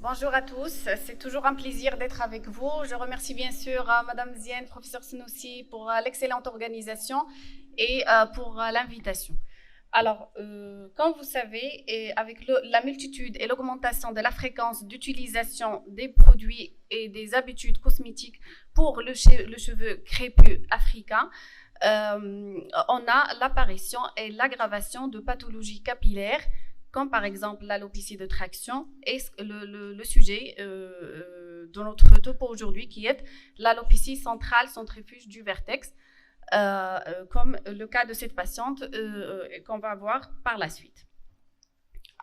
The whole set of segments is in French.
Bonjour à tous, c'est toujours un plaisir d'être avec vous. Je remercie bien sûr Madame Zienne, professeur Senoussi pour l'excellente organisation et pour l'invitation. Alors, comme vous savez, et avec la multitude et l'augmentation de la fréquence d'utilisation des produits et des habitudes cosmétiques pour le cheveu crépus africain, on a l'apparition et l'aggravation de pathologies capillaires comme par exemple l'alopécie de traction et le sujet de notre topo aujourd'hui qui est l'alopécie centrale centrifuge du vertex, comme le cas de cette patiente qu'on va voir par la suite.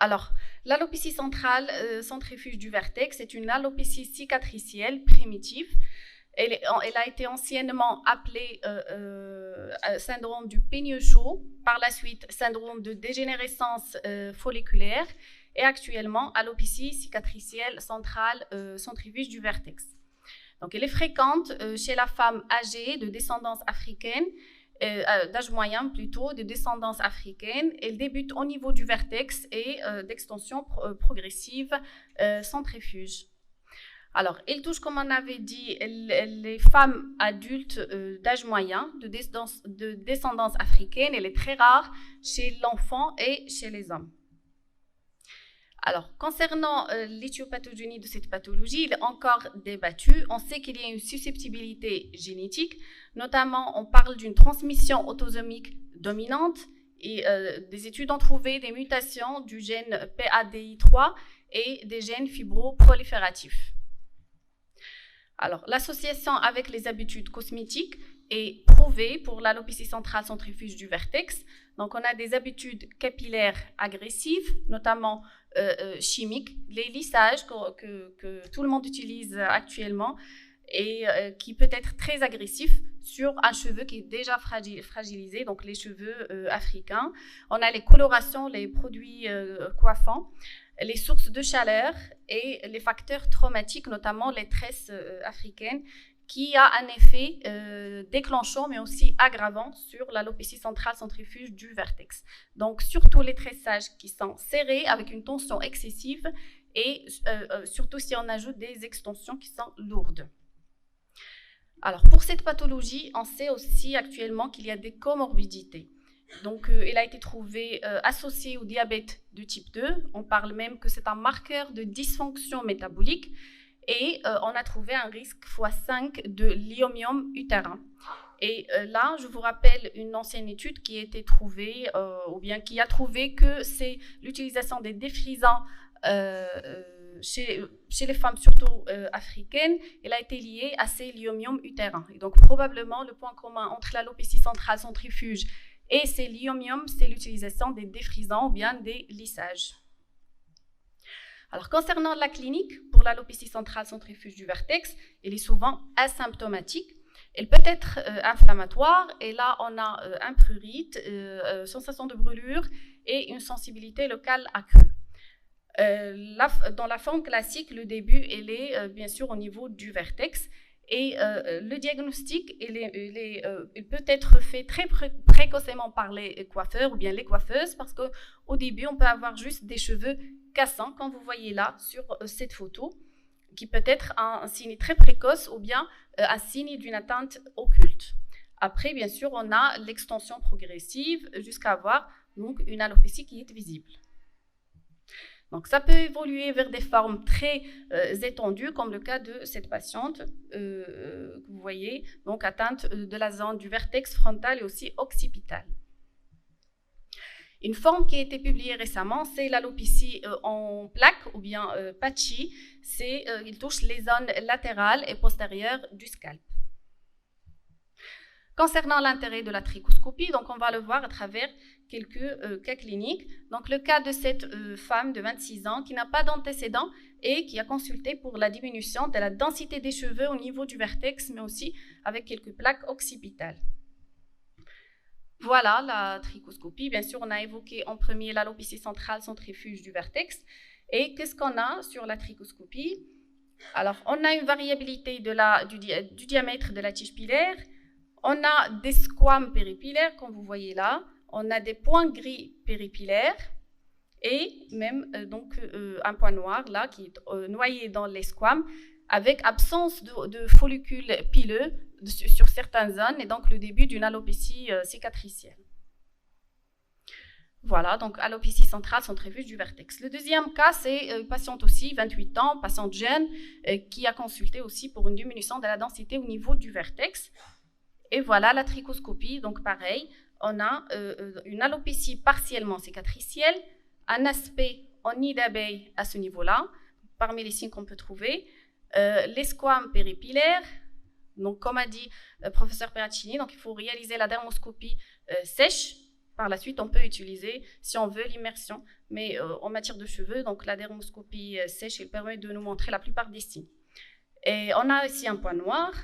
Alors, l'alopécie centrale centrifuge du vertex est une alopécie cicatricielle primitive. Elle a été anciennement appelée syndrome du peigne chaud, par la suite syndrome de dégénérescence folliculaire et actuellement alopécie cicatricielle centrale centrifuge du vertex. Donc, elle est fréquente chez la femme âgée de descendance africaine, d'âge moyen plutôt, de descendance africaine. Elle débute au niveau du vertex et d'extension progressive centrifuge. Alors, elle touche, comme on avait dit, les femmes adultes d'âge moyen, de descendance africaine. Elle est très rare chez l'enfant et chez les hommes. Alors, concernant l'éthiopathogénie de cette pathologie, il est encore débattu. On sait qu'il y a une susceptibilité génétique, notamment on parle d'une transmission autosomique dominante et des études ont trouvé des mutations du gène PADI3 et des gènes fibroprolifératifs. Alors, l'association avec les habitudes cosmétiques est prouvée pour l'alopécie centrale centrifuge du vertex. Donc, on a des habitudes capillaires agressives, notamment chimiques, les lissages que tout le monde utilise actuellement et qui peut être très agressif sur un cheveu qui est déjà fragilisé, donc les cheveux africains. On a les colorations, les produits coiffants, les sources de chaleur et les facteurs traumatiques, notamment les tresses africaines, qui a un effet déclenchant mais aussi aggravant sur l'alopécie centrale centrifuge du vertex. Donc, surtout les tressages qui sont serrés avec une tension excessive et surtout si on ajoute des extensions qui sont lourdes. Alors, pour cette pathologie, on sait aussi actuellement qu'il y a des comorbidités. Donc, il a été trouvé associé au diabète de type 2. On parle même que c'est un marqueur de dysfonction métabolique. Et on a trouvé un risque x5 de lyomiome utérin. Et là, je vous rappelle une ancienne étude qui a été trouvée, ou bien qui a trouvé que c'est l'utilisation des défrisants chez les femmes, surtout africaines, elle a été liée à ces lyomiomes utérins. Et donc, probablement, le point commun entre l'alopécie centrale centrifuge et ces lyomiomes, c'est l'utilisation des défrisants ou bien des lissages. Alors, concernant la clinique, pour l'alopécie centrale centrifuge du vertex, elle est souvent asymptomatique. Elle peut être inflammatoire et là, on a un prurite, sensation de brûlure et une sensibilité locale accrue. Dans la forme classique, le début, elle est bien sûr au niveau du vertex. Et le diagnostic, il peut être fait très précocement par les coiffeurs ou bien les coiffeuses parce qu'au début, on peut avoir juste des cheveux cassants, comme vous voyez là sur cette photo, qui peut être un signe très précoce ou bien un signe d'une atteinte occulte. Après, bien sûr, on a l'extension progressive jusqu'à avoir donc, une alopécie qui est visible. Donc, ça peut évoluer vers des formes très étendues, comme le cas de cette patiente que vous voyez, donc atteinte de la zone du vertex frontal et aussi occipital. Une forme qui a été publiée récemment, c'est l'alopécie en plaques ou bien patchy. Il touche les zones latérales et postérieures du scalp. Concernant l'intérêt de la trichoscopie, donc on va le voir à travers quelques cas cliniques. Donc le cas de cette femme de 26 ans qui n'a pas d'antécédent et qui a consulté pour la diminution de la densité des cheveux au niveau du vertex, mais aussi avec quelques plaques occipitales. Voilà la trichoscopie. Bien sûr, on a évoqué en premier l'alopécie centrale centrifuge du vertex. Et qu'est-ce qu'on a sur la trichoscopie? Alors, on a une variabilité du diamètre de la tige pilaire. On a des squames péripilaires, comme vous voyez là. On a des points gris péripilaires. et même un point noir là qui est noyé dans les squames avec absence de follicules pileux sur certaines zones et donc le début d'une alopécie cicatricielle. Voilà, donc alopécie centrale centrifuge du vertex. Le deuxième cas, c'est une patiente aussi, 28 ans, patiente jeune, qui a consulté aussi pour une diminution de la densité au niveau du vertex. Et voilà la trichoscopie, donc pareil, on a une alopécie partiellement cicatricielle, un aspect en nid d'abeille à ce niveau-là, parmi les signes qu'on peut trouver, les squames péripilaires. Donc, comme a dit le professeur Perracini, donc il faut réaliser la dermoscopie sèche. Par la suite, on peut utiliser, si on veut, l'immersion, mais en matière de cheveux, donc la dermoscopie sèche, elle permet de nous montrer la plupart des signes. Et on a ici un point noir.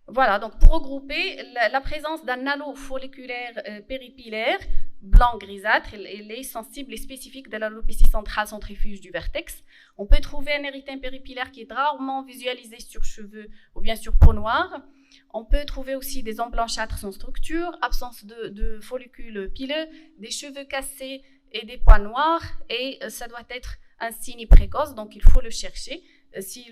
Voilà, donc pour regrouper, la présence d'un halo folliculaire péripilaire blanc grisâtre, elle est sensible et spécifique de l'alopécie centrale centrifuge du vertex. On peut trouver un érythème péripilaire qui est rarement visualisé sur cheveux ou bien sur peau noire. On peut trouver aussi des ondes blanchâtres sans structure, absence de follicules pileux, des cheveux cassés et des points noirs. Et ça doit être un signe précoce, donc il faut le chercher si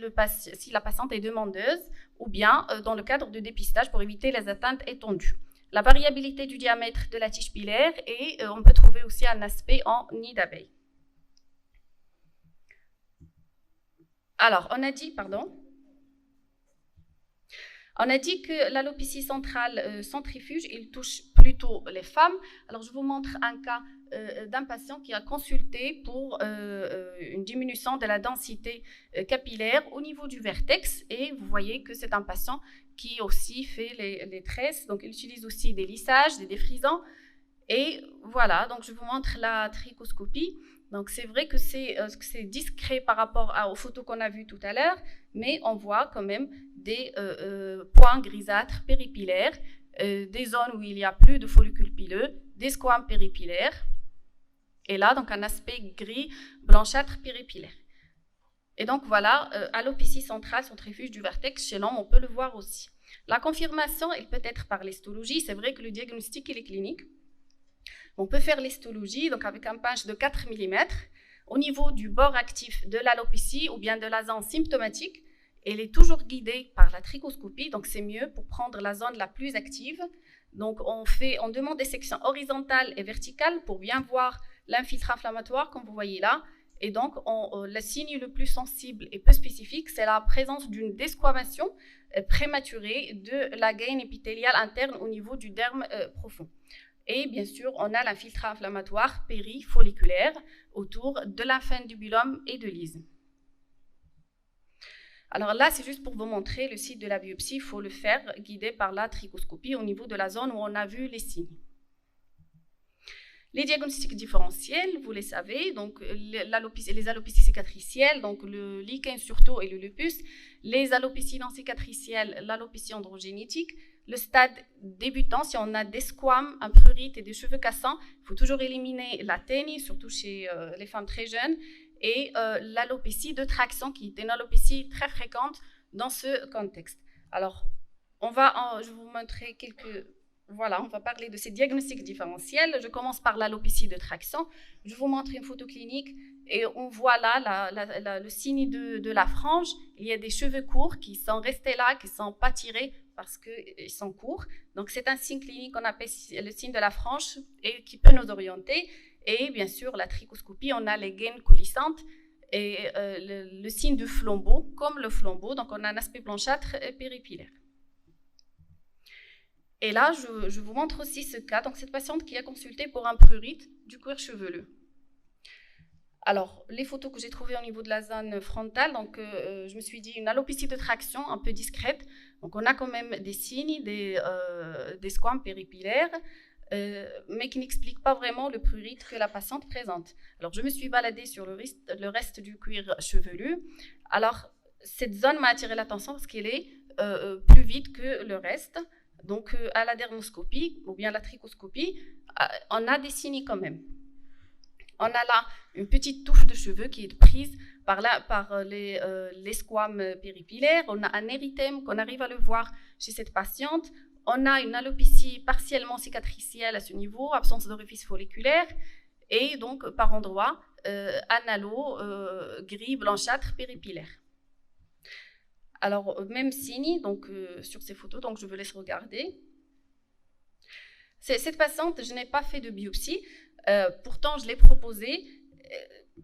la patiente est demandeuse ou bien dans le cadre de dépistage pour éviter les atteintes étendues. La variabilité du diamètre de la tige pilaire et on peut trouver aussi un aspect en nid d'abeille. Alors, on a dit que l'alopécie centrale centrifuge, il touche plutôt les femmes. Alors, je vous montre un cas d'un patient qui a consulté pour une diminution de la densité capillaire au niveau du vertex. Et vous voyez que c'est un patient qui aussi fait les tresses. Donc, il utilise aussi des lissages, des défrisants. Et voilà, donc je vous montre la trichoscopie. Donc, c'est vrai que c'est discret par rapport aux photos qu'on a vues tout à l'heure, mais on voit quand même des points grisâtres péripilaires, des zones où il y a plus de follicules pileux, des squames péripilaires, et là, donc un aspect gris blanchâtre péripilaire. Et donc, voilà, alopécie centrale centrifuge du vertex chez l'homme, on peut le voir aussi. La confirmation, elle peut être par l'histologie. C'est vrai que le diagnostic, il est clinique. On peut faire l'histologie, donc avec un punch de 4 mm, au niveau du bord actif de l'alopécie ou bien de la zone symptomatique. Elle est toujours guidée par la trichoscopie, donc c'est mieux pour prendre la zone la plus active. Donc on demande des sections horizontales et verticales pour bien voir l'infiltré inflammatoire, comme vous voyez là. Et donc, le signe le plus sensible et peu spécifique, c'est la présence d'une desquamation prématurée de la gaine épithéliale interne au niveau du derme profond. Et bien sûr, on a l'infiltré inflammatoire périfolliculaire autour de l'infundibulum et de l'isthme. Alors là, c'est juste pour vous montrer le site de la biopsie. Il faut le faire guidé par la trichoscopie au niveau de la zone où on a vu les signes. Les diagnostics différentiels, vous les savez, donc les alopécies cicatricielles, donc le lichen surtout et le lupus, les alopécies non cicatricielles, l'alopécie androgénétique, le stade débutant, si on a des squames, un prurite et des cheveux cassants, il faut toujours éliminer la ténie, surtout chez les femmes très jeunes, et l'alopécie de traction, qui est une alopécie très fréquente dans ce contexte. Alors, je vais vous montrer quelques... Voilà, on va parler de ces diagnostics différentiels. Je commence par l'alopécie de traction. Je vous montre une photo clinique et on voit là le signe de la frange. Il y a des cheveux courts qui sont restés là, qui ne sont pas tirés parce qu'ils sont courts. Donc, c'est un signe clinique qu'on appelle le signe de la frange et qui peut nous orienter. Et bien sûr, la trichoscopie, on a les gaines coulissantes et le signe de flambeau, comme le flambeau. Donc, on a un aspect blanchâtre péripilaire. Et là, je vous montre aussi ce cas. Donc, cette patiente qui a consulté pour un prurite du cuir chevelu. Alors, les photos que j'ai trouvées au niveau de la zone frontale, donc je me suis dit une alopécie de traction un peu discrète. Donc, on a quand même des signes, des squames péripilaires, mais qui n'expliquent pas vraiment le prurite que la patiente présente. Alors, je me suis baladée sur le reste du cuir chevelu. Alors, cette zone m'a attiré l'attention parce qu'elle est plus vide que le reste. Donc, à la dermoscopie ou bien la trichoscopie, on a des signes quand même. On a là une petite touche de cheveux qui est prise par les squames péripilaires. On a un érythème qu'on arrive à le voir chez cette patiente. On a une alopécie partiellement cicatricielle à ce niveau, absence d'orifice folliculaire. et donc par endroits analo, gris, blanchâtre, péripilaire. Alors, même signe donc, sur ces photos, donc je vous laisse regarder. Cette patiente, je n'ai pas fait de biopsie, pourtant je l'ai proposée.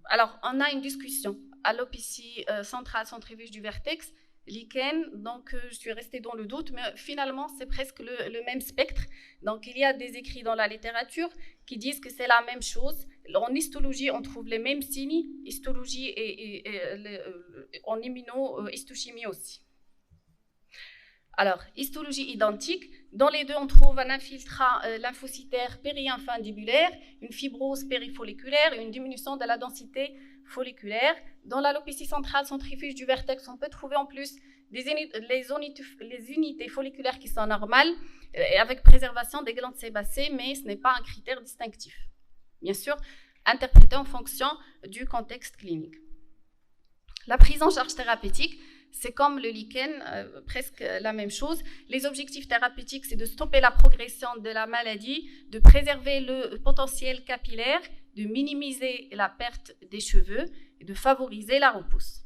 Alors, on a une discussion. Alopécie centrale centrifuge du vertex, lichen, donc je suis restée dans le doute, mais finalement c'est presque le même spectre. Donc il y a des écrits dans la littérature qui disent que c'est la même chose. En histologie, on trouve les mêmes signes, histologie et en immunohistochimie aussi. Alors, histologie identique, dans les deux on trouve un infiltrat lymphocytaire périinfundibulaire, une fibrose périfolliculaire et une diminution de la densité folliculaire. Dans l'alopécie centrale centrifuge du vertex, on peut trouver en plus les unités folliculaires qui sont normales avec préservation des glandes sébacées, mais ce n'est pas un critère distinctif. Bien sûr, interprété en fonction du contexte clinique. La prise en charge thérapeutique, c'est comme le lichen, presque la même chose. Les objectifs thérapeutiques, c'est de stopper la progression de la maladie, de préserver le potentiel capillaire, de minimiser la perte des cheveux et de favoriser la repousse.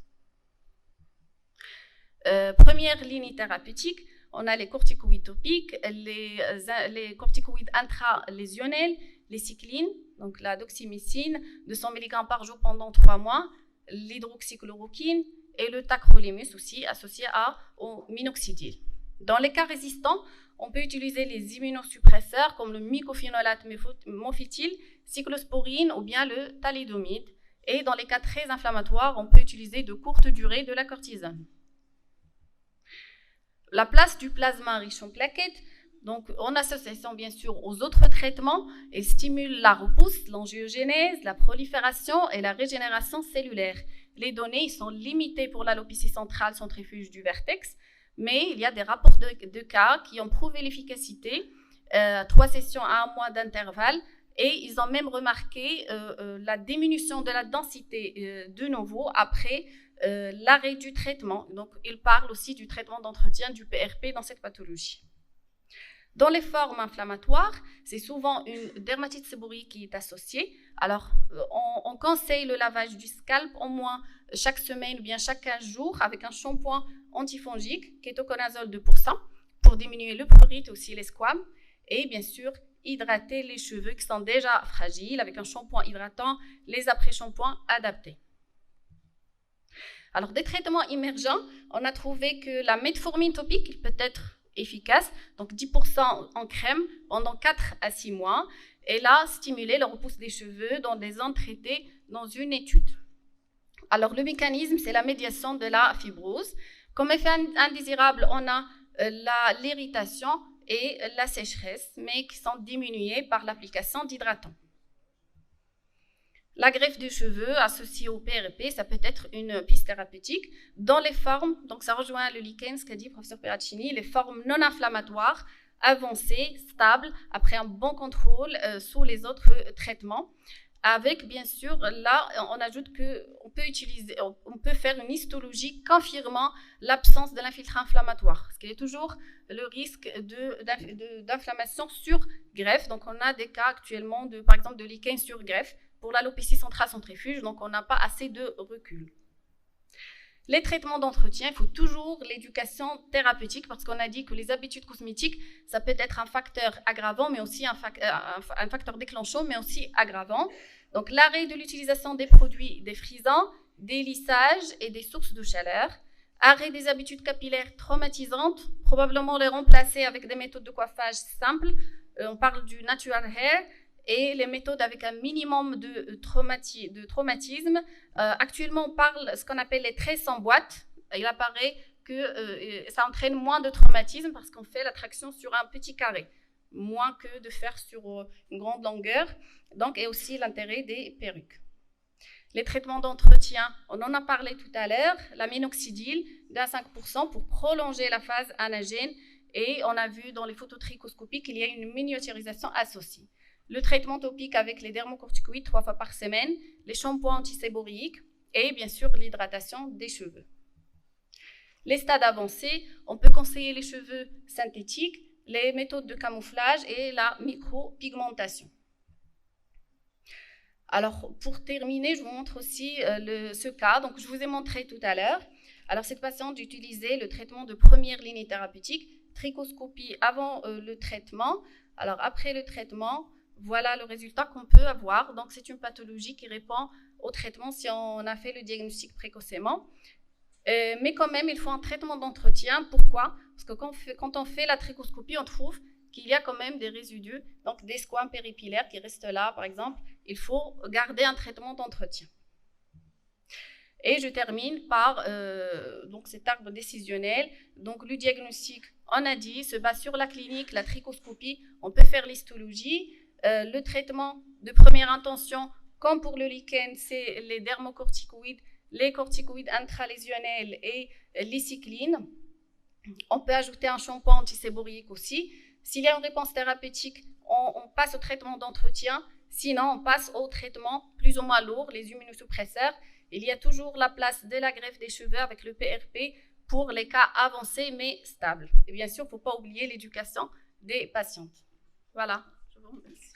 Première ligne thérapeutique, on a les corticoïdes topiques, les corticoïdes intralésionnels, les cyclines, donc la doxymycine, 200 mg par jour pendant 3 mois, l'hydroxychloroquine et le tacrolimus aussi associé au minoxidil. Dans les cas résistants, on peut utiliser les immunosuppresseurs comme le mycophénolate mofétyl, cyclosporine ou bien le thalidomide. Et dans les cas très inflammatoires, on peut utiliser de courte durée de la cortisone. La place du plasma riche en plaquettes, donc en association bien sûr aux autres traitements, et stimule la repousse, l'angiogénèse, la prolifération et la régénération cellulaire. Les données sont limitées pour l'alopécie centrale centrifuge du vertex, mais il y a des rapports de cas qui ont prouvé l'efficacité, 3 sessions à 1 mois d'intervalle, et ils ont même remarqué la diminution de la densité de novo après l'arrêt du traitement. Donc, ils parlent aussi du traitement d'entretien du PRP dans cette pathologie. Dans les formes inflammatoires, c'est souvent une dermatite séborrheique qui est associée. Alors, on conseille le lavage du scalp au moins chaque semaine ou bien chaque 15 jours avec un shampoing antifongique, kétoconazole 2%, pour diminuer le prurite aussi les squames. Et bien sûr, hydrater les cheveux qui sont déjà fragiles avec un shampoing hydratant, les après-shampoings adaptés. Alors, des traitements émergents, on a trouvé que la metformine topique peut être efficace, donc 10% en crème pendant 4 à 6 mois, et là, stimuler la repousse des cheveux dans des zones traitées dans une étude. Alors, le mécanisme, c'est la médiation de la fibrose. Comme effet indésirable, on a l'irritation et la sécheresse, mais qui sont diminuées par l'application d'hydratants. La greffe de cheveux associée au PRP, ça peut être une piste thérapeutique. Dans les formes, donc ça rejoint le lichen, ce qu'a dit le professeur Perraccini, les formes non inflammatoires, avancées, stables, après un bon contrôle sous les autres traitements. Avec, bien sûr, là, on ajoute qu'on peut faire une histologie confirmant l'absence de l'infiltrat inflammatoire. Parce qu'il y a toujours le risque d'inflammation sur greffe. Donc, on a des cas actuellement, par exemple, de lichen sur greffe pour l'alopécie centrale centrifuge. Donc, on n'a pas assez de recul. Les traitements d'entretien, il faut toujours l'éducation thérapeutique parce qu'on a dit que les habitudes cosmétiques, ça peut être un facteur aggravant, mais aussi un facteur déclenchant, mais aussi aggravant. Donc, l'arrêt de l'utilisation des produits défrisants, des lissages et des sources de chaleur. Arrêt des habitudes capillaires traumatisantes, probablement les remplacer avec des méthodes de coiffage simples. On parle du natural hair. Et les méthodes avec un minimum de traumatisme. Actuellement, on parle de ce qu'on appelle les tresses en boîte. Il apparaît que ça entraîne moins de traumatisme parce qu'on fait la traction sur un petit carré, moins que de faire sur une grande longueur. Donc, et aussi l'intérêt des perruques. Les traitements d'entretien, on en a parlé tout à l'heure, la minoxidil d'un 5% pour prolonger la phase anagène. Et on a vu dans les photos trichoscopiques qu'il y a une miniaturisation associée. Le traitement topique avec les dermocorticoïdes 3 fois par semaine, les shampoings antiséborrhéiques et bien sûr l'hydratation des cheveux. Les stades avancés, on peut conseiller les cheveux synthétiques, les méthodes de camouflage et la micropigmentation. Alors, pour terminer, je vous montre aussi ce cas. Donc, je vous ai montré tout à l'heure. Alors, cette patiente utilisait le traitement de première ligne thérapeutique, trichoscopie avant le traitement. Alors, après le traitement, voilà le résultat qu'on peut avoir. Donc, c'est une pathologie qui répond au traitement si on a fait le diagnostic précocement. Mais quand même, il faut un traitement d'entretien. Pourquoi? Parce que quand on fait la trichoscopie, on trouve qu'il y a quand même des résidus, donc des squames péripilaires qui restent là, par exemple. Il faut garder un traitement d'entretien. Et je termine par donc cet arbre décisionnel. Donc le diagnostic, on a dit, se base sur la clinique, la trichoscopie. On peut faire l'histologie. Le traitement de première intention, comme pour le lichen, c'est les dermocorticoïdes, les corticoïdes intralésionnels et les cyclines. On peut ajouter un shampoing antiséborique aussi. S'il y a une réponse thérapeutique, on passe au traitement d'entretien. Sinon, on passe au traitement plus ou moins lourd, les immunosuppresseurs. Il y a toujours la place de la greffe des cheveux avec le PRP pour les cas avancés mais stables. Et bien sûr, il ne faut pas oublier l'éducation des patientes. Voilà, je vous remercie.